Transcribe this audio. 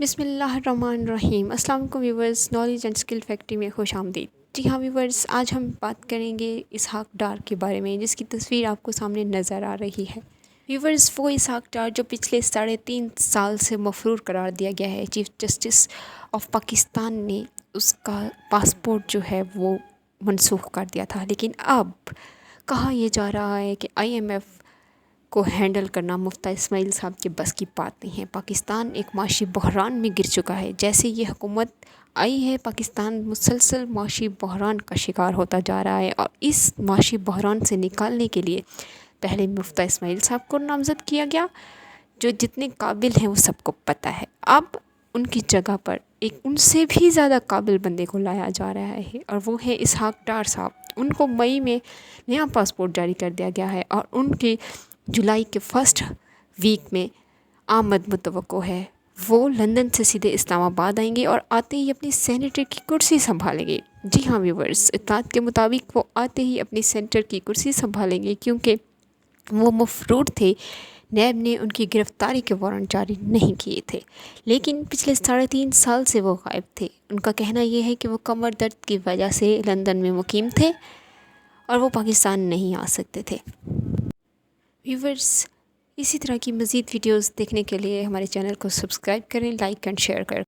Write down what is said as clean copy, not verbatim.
بسم اللہ الرحمن الرحیم۔ السلام علیکم viewers, knowledge and skill factory میں خوش آمدید۔ جی ہاں ویورز، آج ہم بات کریں گے اسحاق ڈار کے بارے میں، جس کی تصویر آپ کو سامنے نظر آ رہی ہے۔ ویورز، وہ اسحاق ڈار جو پچھلے 3.5 سال سے مفرور قرار دیا گیا ہے، چیف جسٹس آف پاکستان نے اس کا پاسپورٹ جو ہے وہ منسوخ کر دیا تھا، لیکن اب کہا یہ جا رہا ہے کہ IMF کو ہینڈل کرنا مفتیٰ اسماعیل صاحب کے بس کی بات نہیں ہے۔ پاکستان ایک معاشی بحران میں گر چکا ہے۔ جیسے یہ حکومت آئی ہے، پاکستان مسلسل معاشی بحران کا شکار ہوتا جا رہا ہے، اور اس معاشی بحران سے نکالنے کے لیے پہلے مفتیٰ اسماعیل صاحب کو نامزد کیا گیا، جو جتنے قابل ہیں وہ سب کو پتہ ہے۔ اب ان کی جگہ پر ایک ان سے بھی زیادہ قابل بندے کو لایا جا رہا ہے، اور وہ ہے اسحاق ڈار صاحب۔ ان کو مئی میں نیا پاسپورٹ جاری کر دیا گیا ہے، اور ان کی جولائی کے فرسٹ ویک میں آمد متوقع ہے۔ وہ لندن سے سیدھے اسلام آباد آئیں گے اور آتے ہی اپنی سینیٹر کی کرسی سنبھالیں گے۔ جی ہاں ویورز، اطلاعات کے مطابق وہ آتے ہی اپنی سینیٹر کی کرسی سنبھالیں گے، کیونکہ وہ مفرور تھے۔ نیب نے ان کی گرفتاری کے وارنٹ جاری نہیں کیے تھے، لیکن پچھلے 3.5 سال سے وہ غائب تھے۔ ان کا کہنا یہ ہے کہ وہ کمر درد کی وجہ سے لندن میں مقیم تھے اور وہ پاکستان نہیں آ سکتے تھے۔ ویورز، اسی طرح کی مزید ویڈیوز دیکھنے کے لیے ہمارے چینل کو سبسکرائب کریں، لائک اینڈ شیئر کریں۔